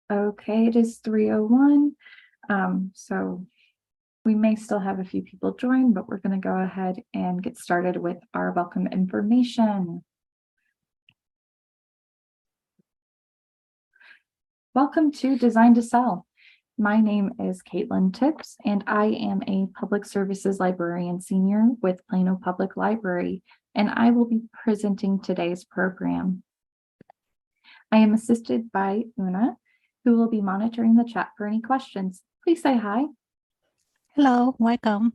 Okay, it is 3:01. So we may still have a few people join, but we're going to go ahead and get started with our welcome information. Welcome to Design to Sell. My name is Caitlin Tips, and I am a Public Services Librarian Senior with Plano Public Library, and I will be presenting today's program. I am assisted by Una, who will be monitoring the chat for any questions. Please say hi. Hello, welcome.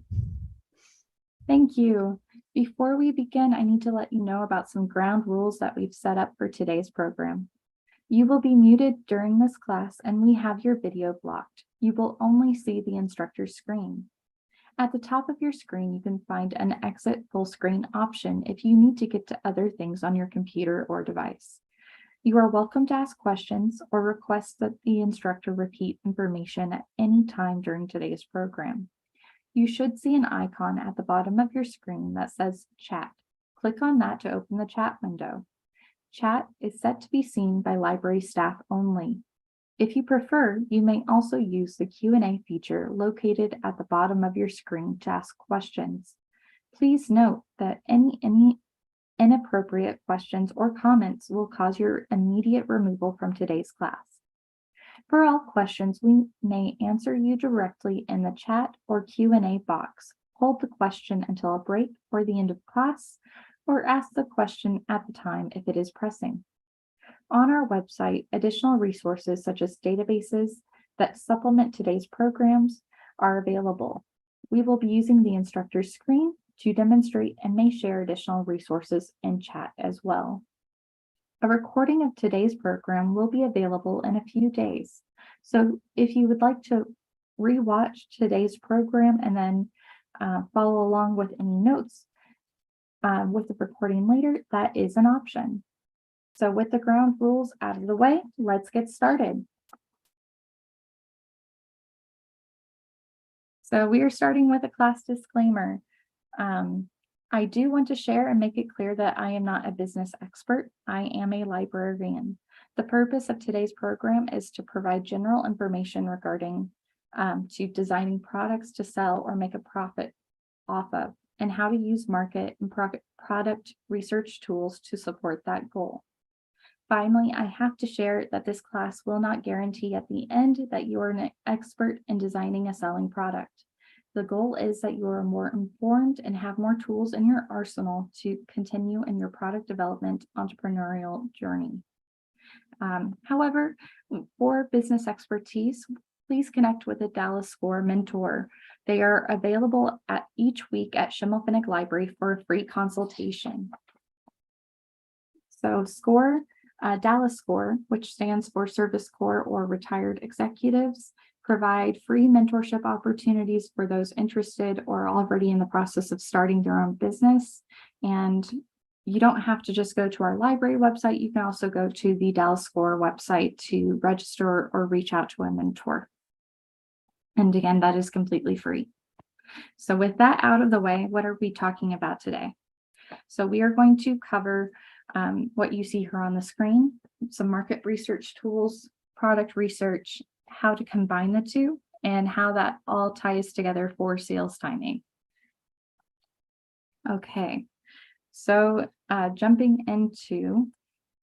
Thank you. Before we begin, I need to let you know about some ground rules that we've set up for today's program. You will be muted during this class and we have your video blocked. You will only see the instructor's screen. At the top of your screen, you can find an exit full screen option if you need to get to other things on your computer or device. You are welcome to ask questions or request that the instructor repeat information at any time during today's program. You should see an icon at the bottom of your screen that says chat. Click on that to open the chat window. Chat is set to be seen by library staff only. If you prefer, you may also use the Q&A feature located at the bottom of your screen to ask questions. Please note that any inappropriate questions or comments will cause your immediate removal from today's class. For all questions, we may answer you directly in the chat or Q&A box. Hold the question until a break or the end of class, or ask the question at the time if it is pressing. On our website, additional resources such as databases that supplement today's programs are available. We will be using the instructor's screen to demonstrate and may share additional resources in chat as well. A recording of today's program will be available in a few days. So if you would like to rewatch today's program and then follow along with any notes with the recording later, that is an option. So with the ground rules out of the way, let's get started. So we are starting with a class disclaimer. I do want to share and make it clear that I am not a business expert. I am a librarian. The purpose of today's program is to provide general information regarding to designing products to sell or make a profit off of, and how to use market and product research tools to support that goal. Finally, I have to share that this class will not guarantee at the end that you are an expert in designing a selling product. The goal is that you are more informed and have more tools in your arsenal to continue in your product development entrepreneurial journey. However, for business expertise, please connect with a Dallas SCORE mentor. They are available each week at Schimmelpfennig Library for a free consultation. So SCORE, Dallas SCORE, which stands for Service Corps or Retired Executives, provide free mentorship opportunities for those interested or already in the process of starting their own business. And you don't have to just go to our library website. You can also go to the Dallas SCORE website to register or reach out to a mentor. And again, that is completely free. So with that out of the way, what are we talking about today? So we are going to cover what you see here on the screen, some market research tools, product research, how to combine the two, and how that all ties together for sales timing. Okay, so jumping into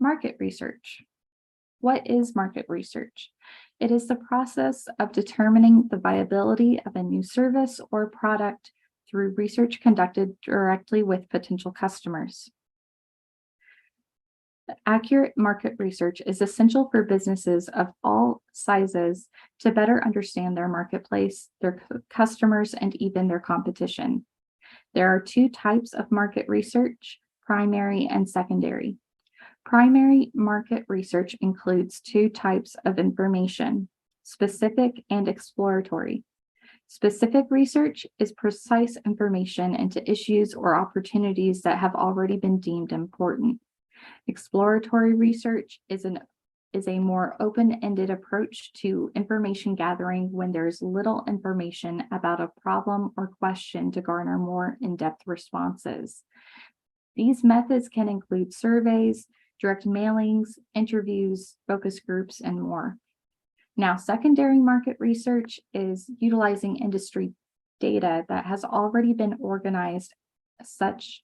market research. What is market research? It is the process of determining the viability of a new service or product through research conducted directly with potential customers. Accurate market research is essential for businesses of all sizes to better understand their marketplace, their customers, and even their competition. There are two types of market research, primary and secondary. Primary market research includes two types of information, specific and exploratory. Specific research is precise information into issues or opportunities that have already been deemed important. Exploratory research is a more open-ended approach to information gathering when there's little information about a problem or question to garner more in-depth responses. These methods can include surveys, direct mailings, interviews, focus groups, and more. Now, secondary market research is utilizing industry data that has already been organized, such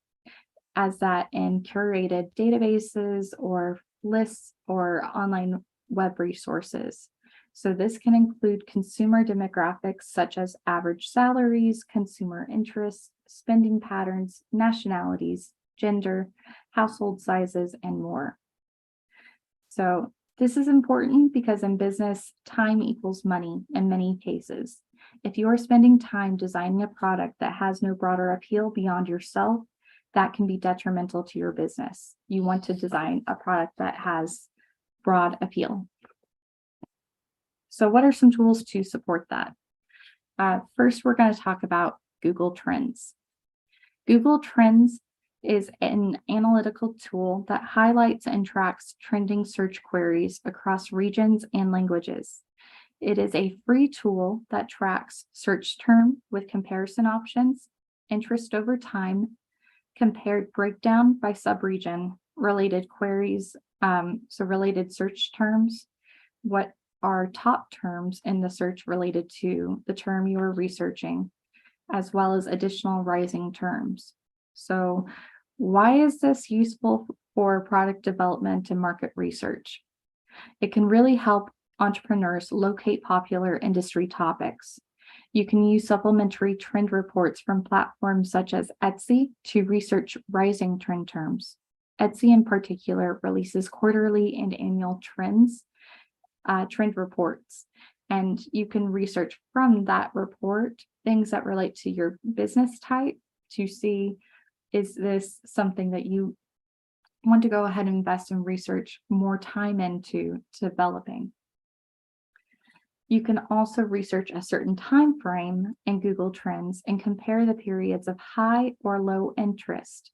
as that in curated databases or lists or online web resources. So this can include consumer demographics such as average salaries, consumer interests, spending patterns, nationalities, gender, household sizes, and more. So this is important because in business, time equals money in many cases. If you are spending time designing a product that has no broader appeal beyond yourself, that can be detrimental to your business. You want to design a product that has broad appeal. So what are some tools to support that? First, we're going to talk about Google Trends. Google Trends is an analytical tool that highlights and tracks trending search queries across regions and languages. It is a free tool that tracks search term with comparison options, interest over time, compared breakdown by subregion, related queries, so related search terms, what are top terms in the search related to the term you are researching, as well as additional rising terms. So why is this useful for product development and market research? It can really help entrepreneurs locate popular industry topics. You can use supplementary trend reports from platforms such as Etsy to research rising trend terms. Etsy in particular releases quarterly and annual trend reports, and you can research from that report things that relate to your business type to see, is this something that you want to go ahead and invest in research more time into developing. You can also research a certain time frame in Google Trends and compare the periods of high or low interest.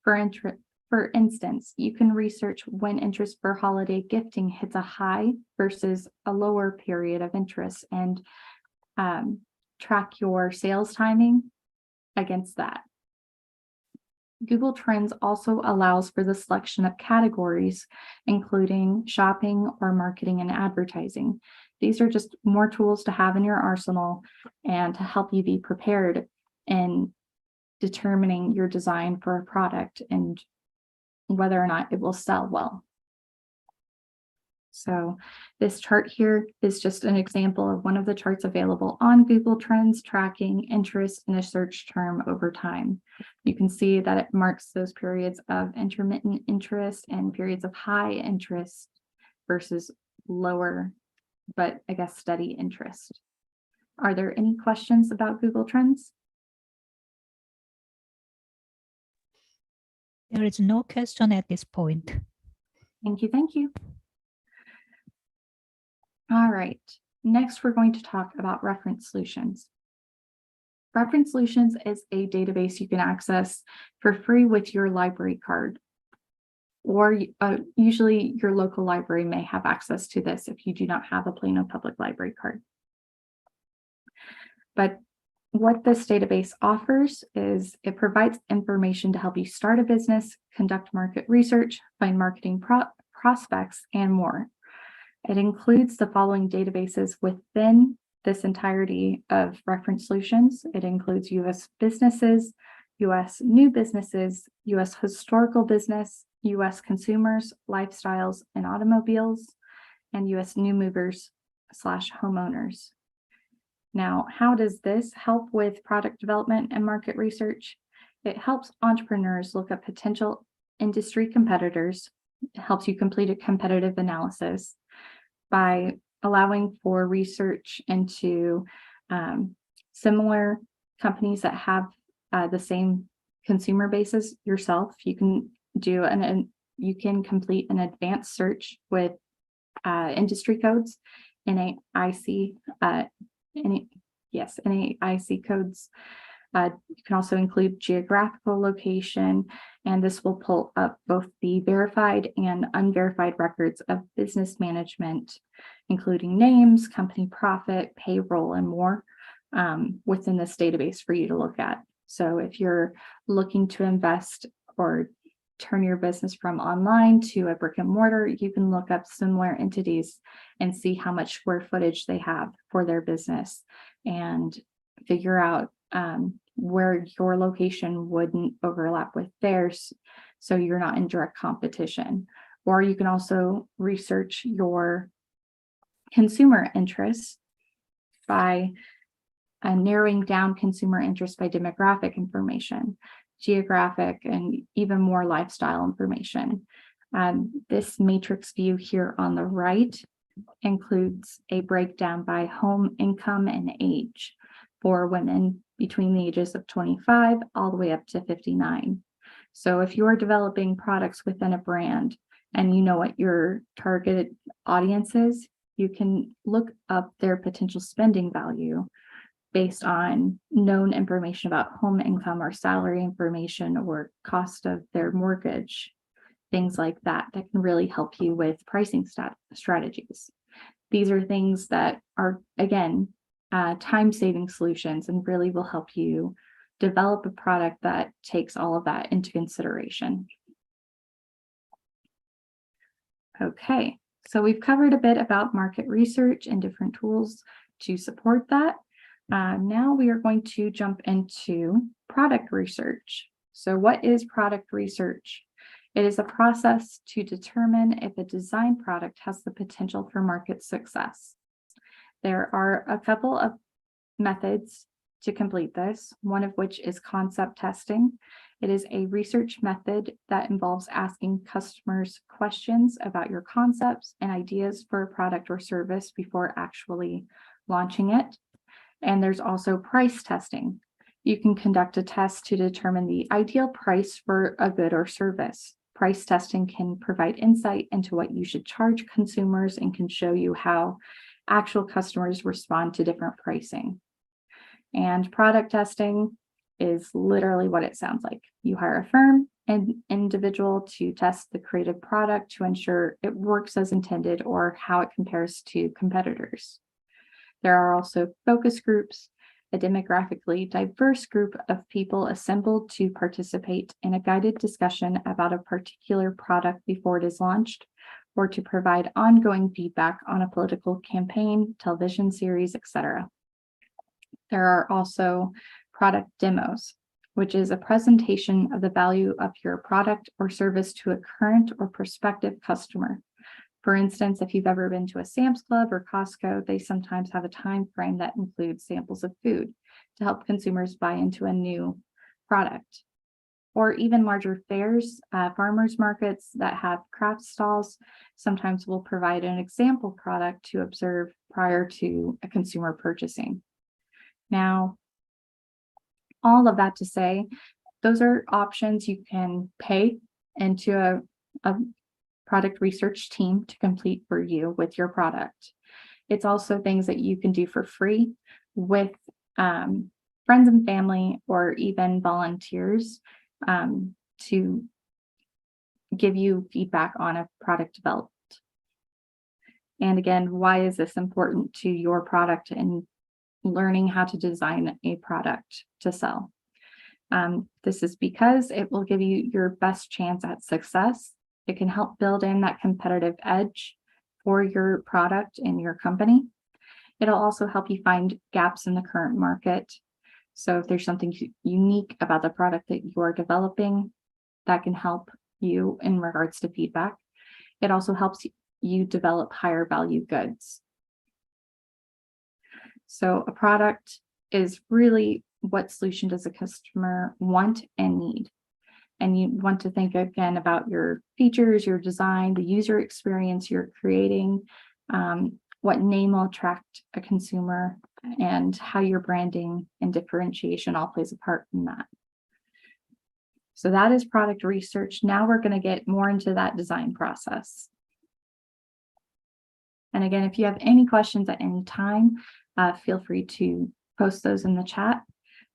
For instance, you can research when interest for holiday gifting hits a high versus a lower period of interest and track your sales timing against that. Google Trends also allows for the selection of categories, including shopping or marketing and advertising. These are just more tools to have in your arsenal and to help you be prepared in determining your design for a product and whether or not it will sell well. So this chart here is just an example of one of the charts available on Google Trends tracking interest in a search term over time. You can see that it marks those periods of intermittent interest and periods of high interest versus lower, but I guess steady interest. Are there any questions about Google Trends? There is no question at this point. Thank you, thank you. All right, next we're going to talk about Reference Solutions. Reference Solutions is a database you can access for free with your library card, or usually your local library may have access to this if you do not have a Plano Public Library card. But what this database offers is it provides information to help you start a business, conduct market research, find marketing prospects, and more. It includes the following databases within this entirety of Reference Solutions. It includes U.S. businesses, U.S. new businesses, U.S. historical business, U.S. consumers, lifestyles, and automobiles, and U.S. new movers / homeowners. Now, how does this help with product development and market research? It helps entrepreneurs look at potential industry competitors. It helps you complete a competitive analysis by allowing for research into similar companies that have the same consumer bases yourself. You can do you can complete an advanced search with industry codes, NAIC codes. You can also include geographical location, and this will pull up both the verified and unverified records of business management, including names, company profit, payroll, and more within this database for you to look at. So if you're looking to invest or turn your business from online to a brick and mortar, you can look up similar entities and see how much square footage they have for their business and figure out where your location wouldn't overlap with theirs, so you're not in direct competition. Or you can also research your consumer interests by narrowing down consumer interest by demographic information, geographic, and even more lifestyle information. This matrix view here on the right includes a breakdown by home income and age for women between the ages of 25 all the way up to 59. So if you're developing products within a brand and you know what your targeted audience is, you can look up their potential spending value based on known information about home income or salary information or cost of their mortgage, things like that, that can really help you with pricing strategies. These are things that are, again, time-saving solutions and really will help you develop a product that takes all of that into consideration. Okay, so we've covered a bit about market research and different tools to support that. Now we are going to jump into product research. So what is product research? It is a process to determine if a design product has the potential for market success. There are a couple of methods to complete this, one of which is concept testing. It is a research method that involves asking customers questions about your concepts and ideas for a product or service before actually launching it. And there's also price testing. You can conduct a test to determine the ideal price for a good or service. Price testing can provide insight into what you should charge consumers and can show you how actual customers respond to different pricing. And product testing is literally what it sounds like. You hire a firm and individual to test the creative product to ensure it works as intended or how it compares to competitors. There are also focus groups, a demographically diverse group of people assembled to participate in a guided discussion about a particular product before it is launched, or to provide ongoing feedback on a political campaign, television series, etc. There are also product demos, which is a presentation of the value of your product or service to a current or prospective customer. For instance, if you've ever been to a Sam's Club or Costco, they sometimes have a time frame that includes samples of food to help consumers buy into a new product. Or even larger fairs, farmers markets that have craft stalls sometimes will provide an example product to observe prior to a consumer purchasing. Now, all of that to say, those are options you can pay into a product research team to complete for you with your product. It's also things that you can do for free with friends and family or even volunteers to give you feedback on a product developed. And again, why is this important to your product and learning how to design a product to sell? This is because it will give you your best chance at success. It can help build in that competitive edge for your product and your company. It'll also help you find gaps in the current market. So if there's something unique about the product that you are developing, that can help you in regards to feedback. It also helps you develop higher value goods. So a product is really what solution does a customer want and need? And you want to think again about your features, your design, the user experience you're creating, what name will attract a consumer, and how your branding and differentiation all plays a part in that. So that is product research. Now we're going to get more into that design process. And again, if you have any questions at any time, feel free to post those in the chat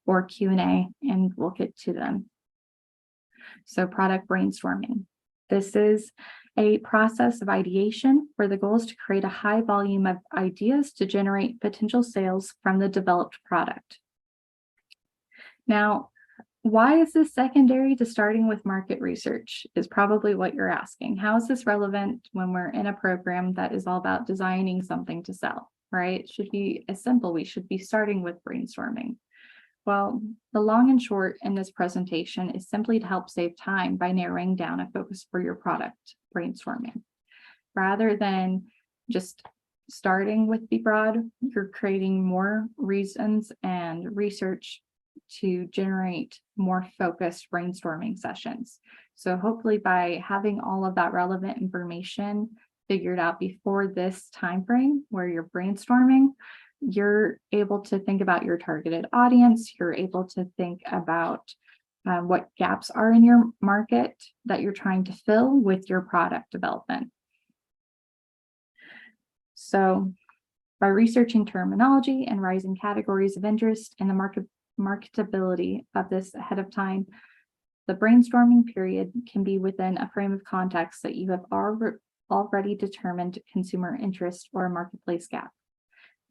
or Q&A, and we'll get to them. So product brainstorming. This is a process of ideation where the goal is to create a high volume of ideas to generate potential sales from the developed product. Now, Why is this secondary to starting with market research is probably what you're asking. How is this relevant when we're in a program that is all about designing something to sell, right? It should be as simple. We should be starting with brainstorming. Well, the long and short in this presentation is simply to help save time by narrowing down a focus for your product brainstorming. Rather than just starting with the broad, you're creating more reasons and research to generate more focused brainstorming sessions. So hopefully by having all of that relevant information figured out before this time frame where you're brainstorming, you're able to think about your targeted audience. You're able to think about what gaps are in your market that you're trying to fill with your product development. So by researching terminology and rising categories of interest and the marketability of this ahead of time, the brainstorming period can be within a frame of context that you have already determined consumer interest or a marketplace gap.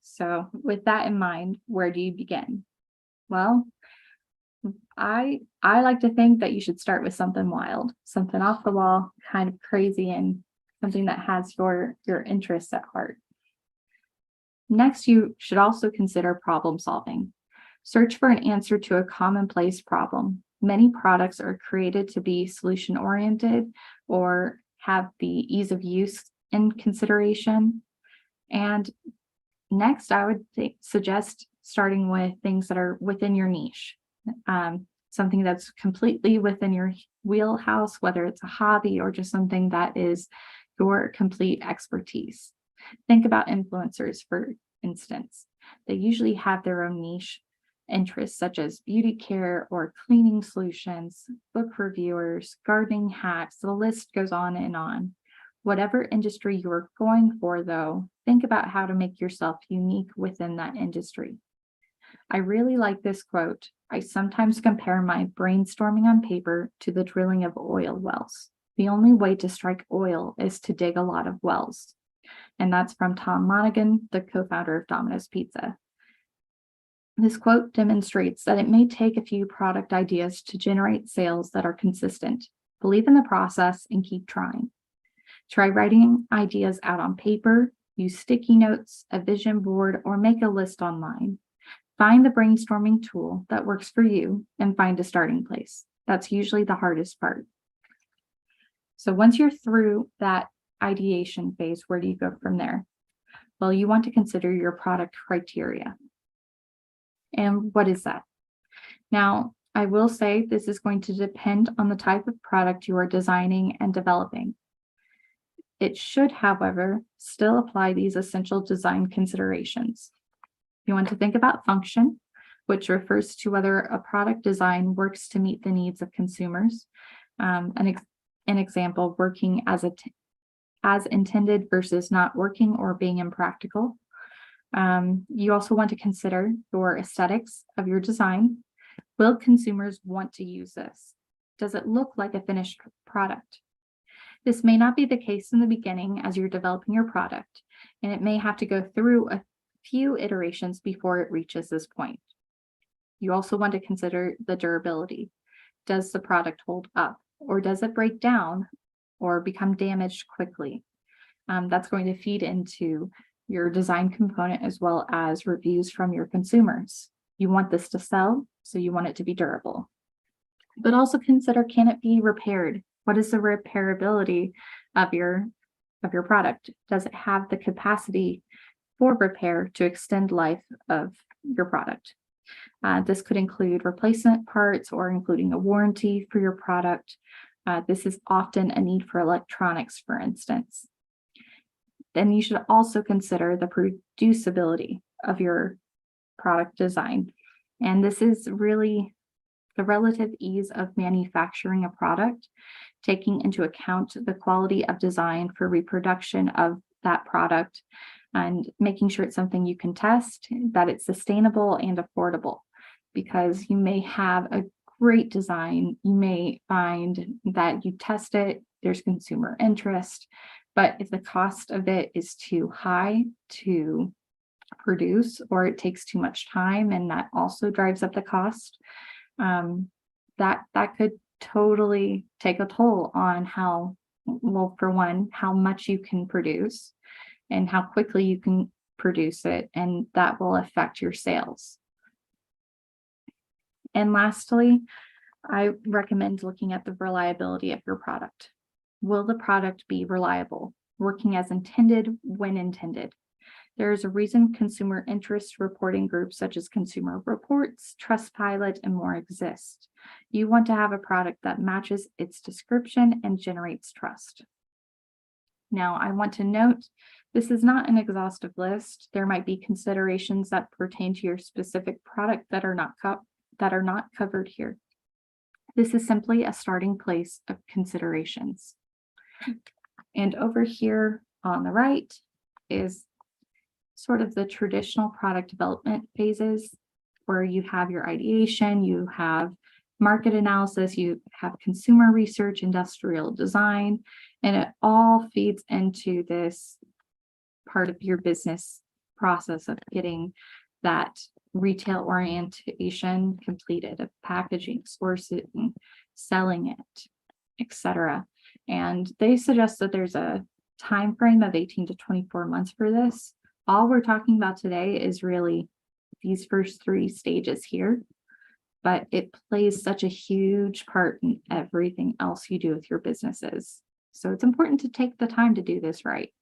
So with that in mind, where do you begin? Well, I like to think that you should start with something wild, something off the wall, kind of crazy, and something that has your interests at heart. Next, you should also consider problem solving. Search for an answer to a commonplace problem. Many products are created to be solution oriented or have the ease of use in consideration. And next, I would suggest starting with things that are within your niche. Something that's completely within your wheelhouse, whether it's a hobby or just something that is your complete expertise. Think about influencers, for instance. They usually have their own niche interests, such as beauty care or cleaning solutions, book reviewers, gardening hacks. The list goes on and on. Whatever industry you're going for, though, think about how to make yourself unique within that industry. I really like this quote. I sometimes compare my brainstorming on paper to the drilling of oil wells. The only way to strike oil is to dig a lot of wells. And that's from Tom Monaghan, the co-founder of Domino's Pizza. This quote demonstrates that it may take a few product ideas to generate sales that are consistent. Believe in the process and keep trying. Try writing ideas out on paper, use sticky notes, a vision board, or make a list online. Find the brainstorming tool that works for you and find a starting place. That's usually the hardest part. So once you're through that ideation phase, where do you go from there? Well, you want to consider your product criteria. And what is that? Now, I will say this is going to depend on the type of product you are designing and developing. It should, however, still apply these essential design considerations. You want to think about function, which refers to whether a product design works to meet the needs of consumers. An example, working as intended versus not working or being impractical. You also want to consider your aesthetics of your design. Will consumers want to use this? Does it look like a finished product? This may not be the case in the beginning as you're developing your product, and it may have to go through a few iterations before it reaches this point. You also want to consider the durability. Does the product hold up, or does it break down or become damaged quickly? That's going to feed into your design component as well as reviews from your consumers. You want this to sell, so you want it to be durable. But also consider, can it be repaired? What is the repairability of your product? Does it have the capacity for repair to extend life of your product? This could include replacement parts or including a warranty for your product. This is often a need for electronics, for instance. Then you should also consider the producibility of your product design. And this is really the relative ease of manufacturing a product, taking into account the quality of design for reproduction of that product and making sure it's something you can test, that it's sustainable and affordable. Because you may have a great design, you may find that you test it, there's consumer interest, but if the cost of it is too high to produce, or it takes too much time and that also drives up the cost, that could totally take a toll on how, well, for one, how much you can produce and how quickly you can produce it, and that will affect your sales. And lastly, I recommend looking at the reliability of your product. Will the product be reliable, working as intended when intended? There is a reason consumer interest reporting groups such as Consumer Reports, Trustpilot, and more exist. You want to have a product that matches its description and generates trust. Now, I want to note, this is not an exhaustive list. There might be considerations that pertain to your specific product that are not covered here. This is simply a starting place of considerations. And over here on the right is sort of the traditional product development phases, where you have your ideation, you have market analysis, you have consumer research, industrial design, and it all feeds into this part of your business process of getting that retail orientation completed, of packaging, sourcing, selling it, etc. And they suggest that there's a time frame of 18 to 24 months for this. All we're talking about today is really these first 3 stages here, but it plays such a huge part in everything else you do with your businesses. So it's important to take the time to do this right.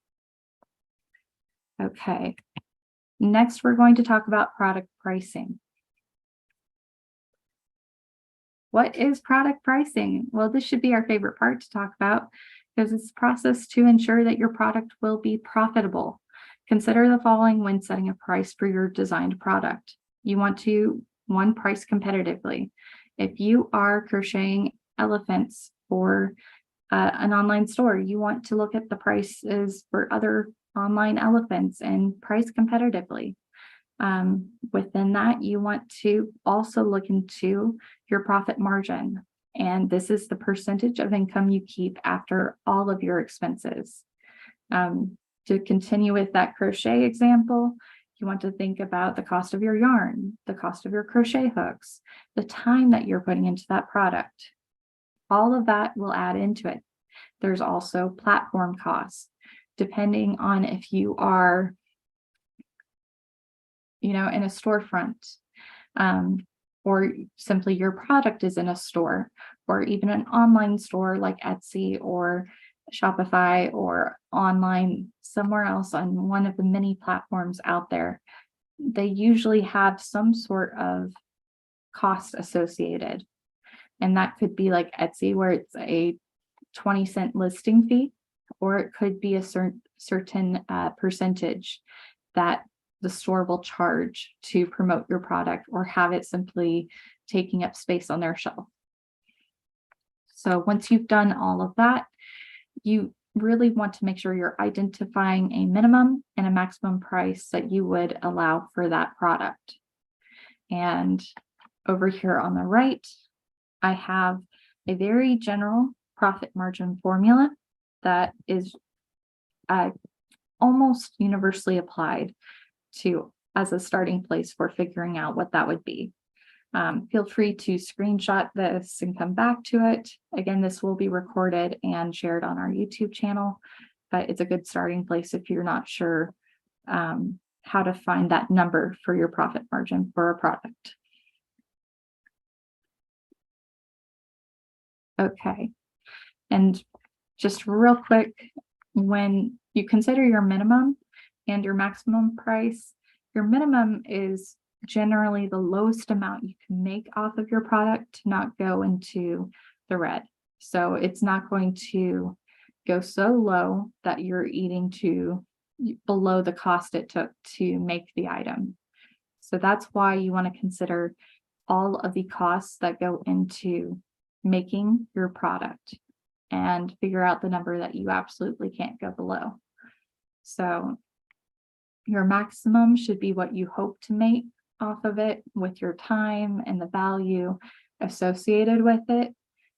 Okay, next we're going to talk about product pricing. What is product pricing? Well, this should be our favorite part to talk about, because it's a process to ensure that your product will be profitable. Consider the following when setting a price for your designed product. You want to, 1, price competitively. If you are crocheting elephants for an online store, you want to look at the prices for other online elephants and price competitively. Within that, you want to also look into your profit margin. And this is the percentage of income you keep after all of your expenses. To continue with that crochet example, you want to think about the cost of your yarn, the cost of your crochet hooks, the time that you're putting into that product. All of that will add into it. There's also platform costs, depending on if you are, in a storefront, or simply your product is in a store, or even an online store like Etsy or Shopify, or online somewhere else on one of the many platforms out there. They usually have some sort of cost associated. And that could be like Etsy, where it's a 20-cent listing fee, or it could be a certain percentage that the store will charge to promote your product, or have it simply taking up space on their shelf. So once you've done all of that, you really want to make sure you're identifying a minimum and a maximum price that you would allow for that product. And over here on the right, I have a very general profit margin formula that is almost universally applied to as a starting place for figuring out what that would be. Feel free to screenshot this and come back to it. Again, this will be recorded and shared on our YouTube channel, but it's a good starting place if you're not sure how to find that number for your profit margin for a product. Okay, and just real quick, when you consider your minimum and your maximum price, your minimum is generally the lowest amount you can make off of your product to not go into the red. So it's not going to go so low that you're eating to below the cost it took to make the item. So that's why you want to consider all of the costs that go into making your product and figure out the number that you absolutely can't go below. So your maximum should be what you hope to make off of it with your time and the value associated with it.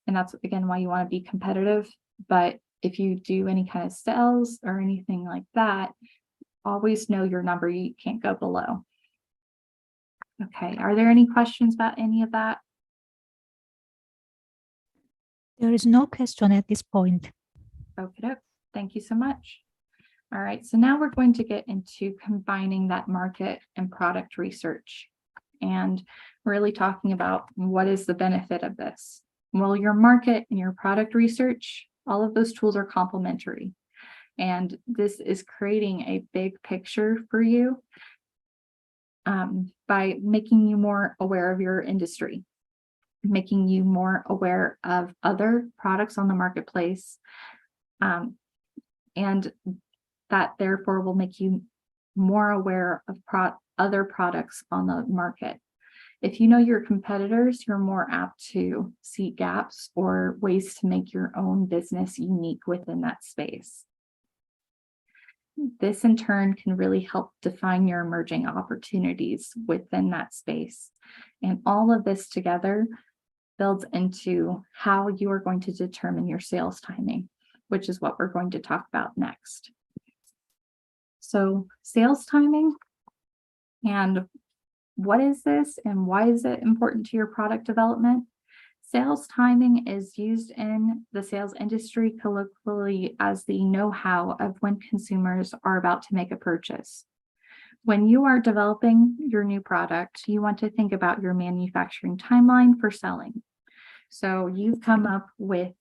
And that's, again, why you want to be competitive. But if you do any kind of sales or anything like that, always know your number you can't go below. Okay, are there any questions about any of that? There is no question at this point. Okay, thank you so much. All right, so now we're going to get into combining that market and product research and really talking about what is the benefit of this. Well, your market and your product research, all of those tools are complementary. And this is creating a big picture for you by making you more aware of your industry, making you more aware of other products on the marketplace, and that therefore will make you more aware of other products on the market. If you know your competitors, you're more apt to see gaps or ways to make your own business unique within that space. This in turn can really help define your emerging opportunities within that space. And all of this together builds into how you are going to determine your sales timing, which is what we're going to talk about next. So sales timing, and what is this and why is it important to your product development? Sales timing is used in the sales industry colloquially as the know-how of when consumers are about to make a purchase. When you are developing your new product, you want to think about your manufacturing timeline for selling. So you've come up with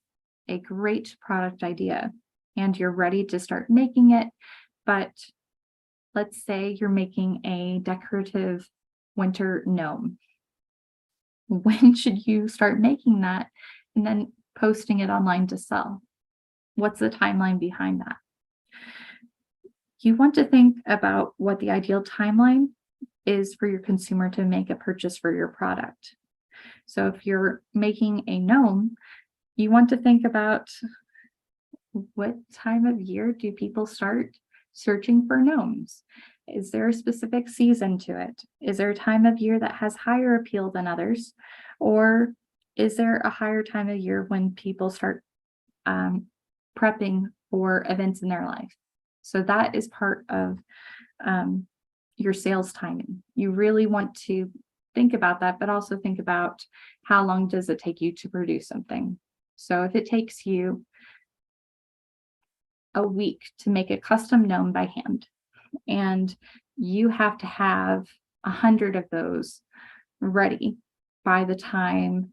a great product idea and you're ready to start making it, but let's say you're making a decorative winter gnome. When should you start making that and then posting it online to sell? What's the timeline behind that? You want to think about what the ideal timeline is for your consumer to make a purchase for your product. So if you're making a gnome, you want to think about what time of year do people start searching for gnomes? Is there a specific season to it? Is there a time of year that has higher appeal than others? Or is there a higher time of year when people start prepping for events in their life? So that is part of your sales timing. You really want to think about that, but also think about how long does it take you to produce something. So if it takes you a week to make a custom gnome by hand, and you have to have 100 of those ready by the time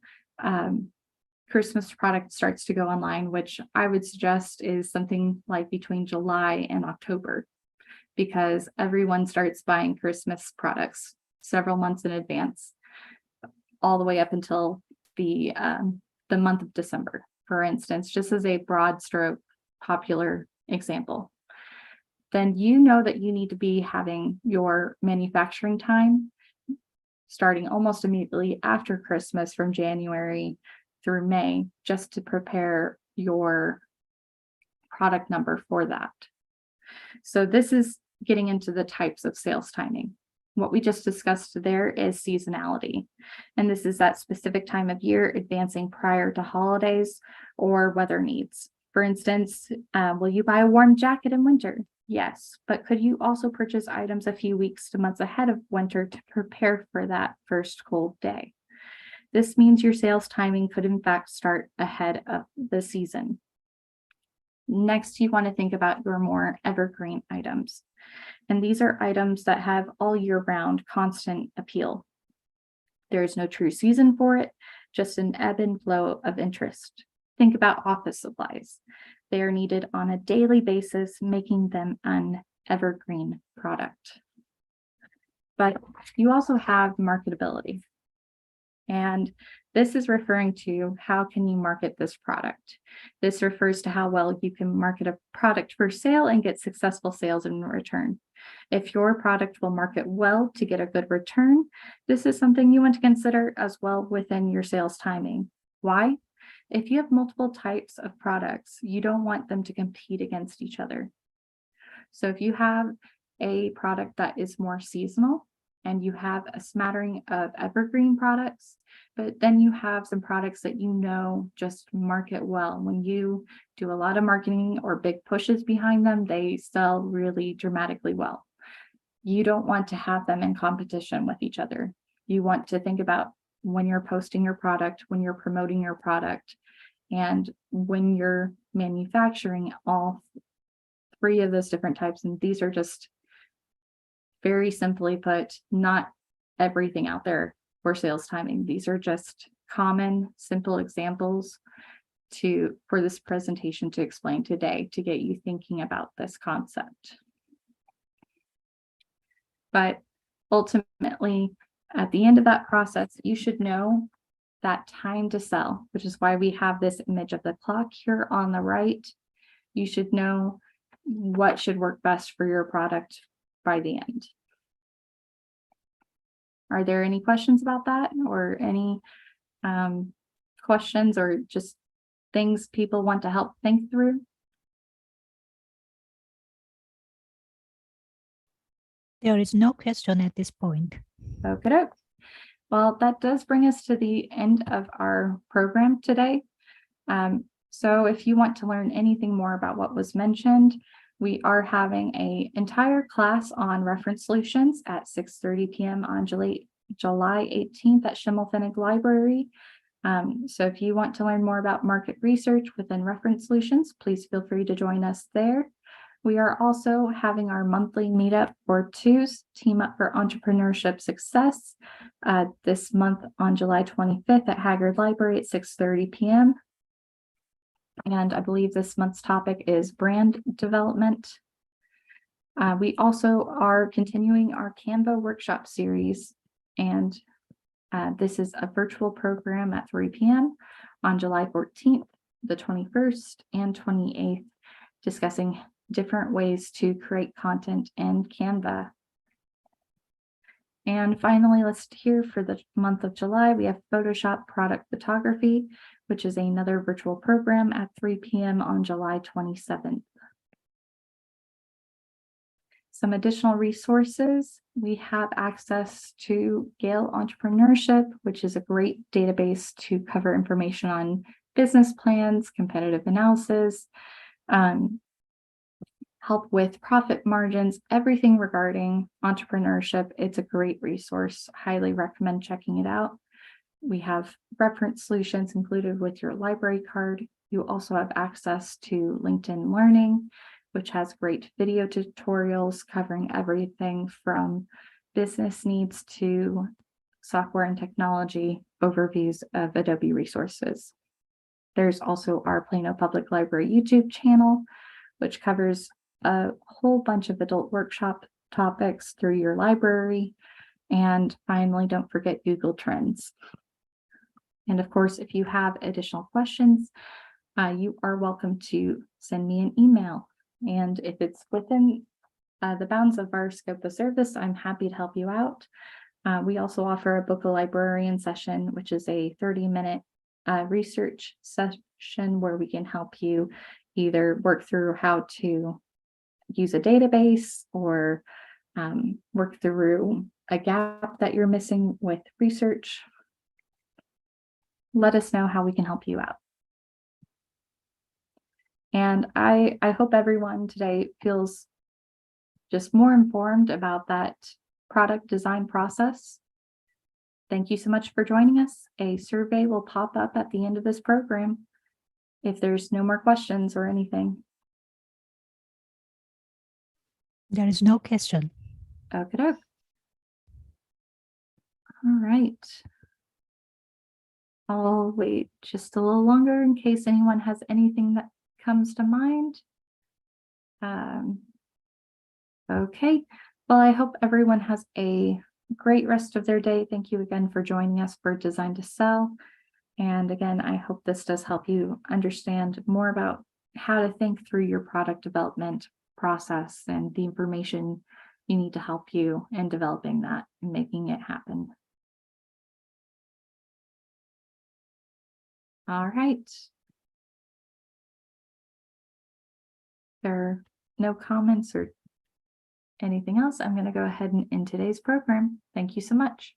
Christmas product starts to go online, which I would suggest is something like between July and October, because everyone starts buying Christmas products several months in advance, all the way up until the month of December, for instance, just as a broad stroke popular example. Then you know that you need to be having your manufacturing time starting almost immediately after Christmas from January through May, just to prepare your product number for that. So this is getting into the types of sales timing. What we just discussed there is seasonality. And this is that specific time of year advancing prior to holidays or weather needs. For instance, will you buy a warm jacket in winter? Yes, but could you also purchase items a few weeks to months ahead of winter to prepare for that first cold day? This means your sales timing could in fact start ahead of the season. Next, you want to think about your more evergreen items. And these are items that have all year round constant appeal. There is no true season for it, just an ebb and flow of interest. Think about office supplies. They are needed on a daily basis, making them an evergreen product. But you also have marketability. And this is referring to how can you market this product. This refers to how well you can market a product for sale and get successful sales in return. If your product will market well to get a good return, this is something you want to consider as well within your sales timing. Why? If you have multiple types of products, you don't want them to compete against each other. So if you have a product that is more seasonal and you have a smattering of evergreen products, but then you have some products that you know just market well. When you do a lot of marketing or big pushes behind them, they sell really dramatically well. You don't want to have them in competition with each other. You want to think about when you're posting your product, when you're promoting your product, And when you're manufacturing all three of those different types, and these are just very simply put, not everything out there for sales timing. These are just common, simple examples for this presentation to explain today to get you thinking about this concept. But ultimately, at the end of that process, you should know that time to sell, which is why we have this image of the clock here on the right. You should know what should work best for your product by the end. Are there any questions about that, or any questions, or just things people want to help think through? There is no question at this point. Okay. Well, that does bring us to the end of our program today. So if you want to learn anything more about what was mentioned, we are having an entire class on reference solutions at 6:30 p.m. on July 18th at Schimmelpfennig Library. So if you want to learn more about market research within reference solutions, please feel free to join us there. We are also having our monthly meetup for TWO's Team Up for Entrepreneurship Success this month on July 25th at Haggard Library at 6:30 p.m. And I believe this month's topic is brand development. We also are continuing our Canva workshop series, and this is a virtual program at 3 p.m. on July 14th, the 21st, and 28th, discussing different ways to create content in Canva. And finally, listed here for the month of July, we have Photoshop Product Photography, which is another virtual program at 3 p.m. on July 27th. Some additional resources. We have access to Gale Entrepreneurship, which is a great database to cover information on business plans, competitive analysis, help with profit margins, everything regarding entrepreneurship. It's a great resource. Highly recommend checking it out. We have reference solutions included with your library card. You also have access to LinkedIn Learning, which has great video tutorials covering everything from business needs to software and technology overviews of Adobe resources. There's also our Plano Public Library YouTube channel, which covers a whole bunch of adult workshop topics through your library. And finally, don't forget Google Trends. And of course, if you have additional questions, you are welcome to send me an email. And if it's within the bounds of our scope of service, I'm happy to help you out. We also offer a Book a Librarian session, which is a 30-minute research session where we can help you either work through how to use a database or work through a gap that you're missing with research. Let us know how we can help you out. And I hope everyone today feels just more informed about that product design process. Thank you so much for joining us. A survey will pop up at the end of this program if there's no more questions or anything. There is no question. Okay. All right. I'll wait just a little longer in case anyone has anything that comes to mind. Okay. Well, I hope everyone has a great rest of their day. Thank you again for joining us for Design to Sell. And again, I hope this does help you understand more about how to think through your product development process and the information you need to help you in developing that and making it happen. All right. There are no comments or anything else. I'm going to go ahead and end today's program. Thank you so much.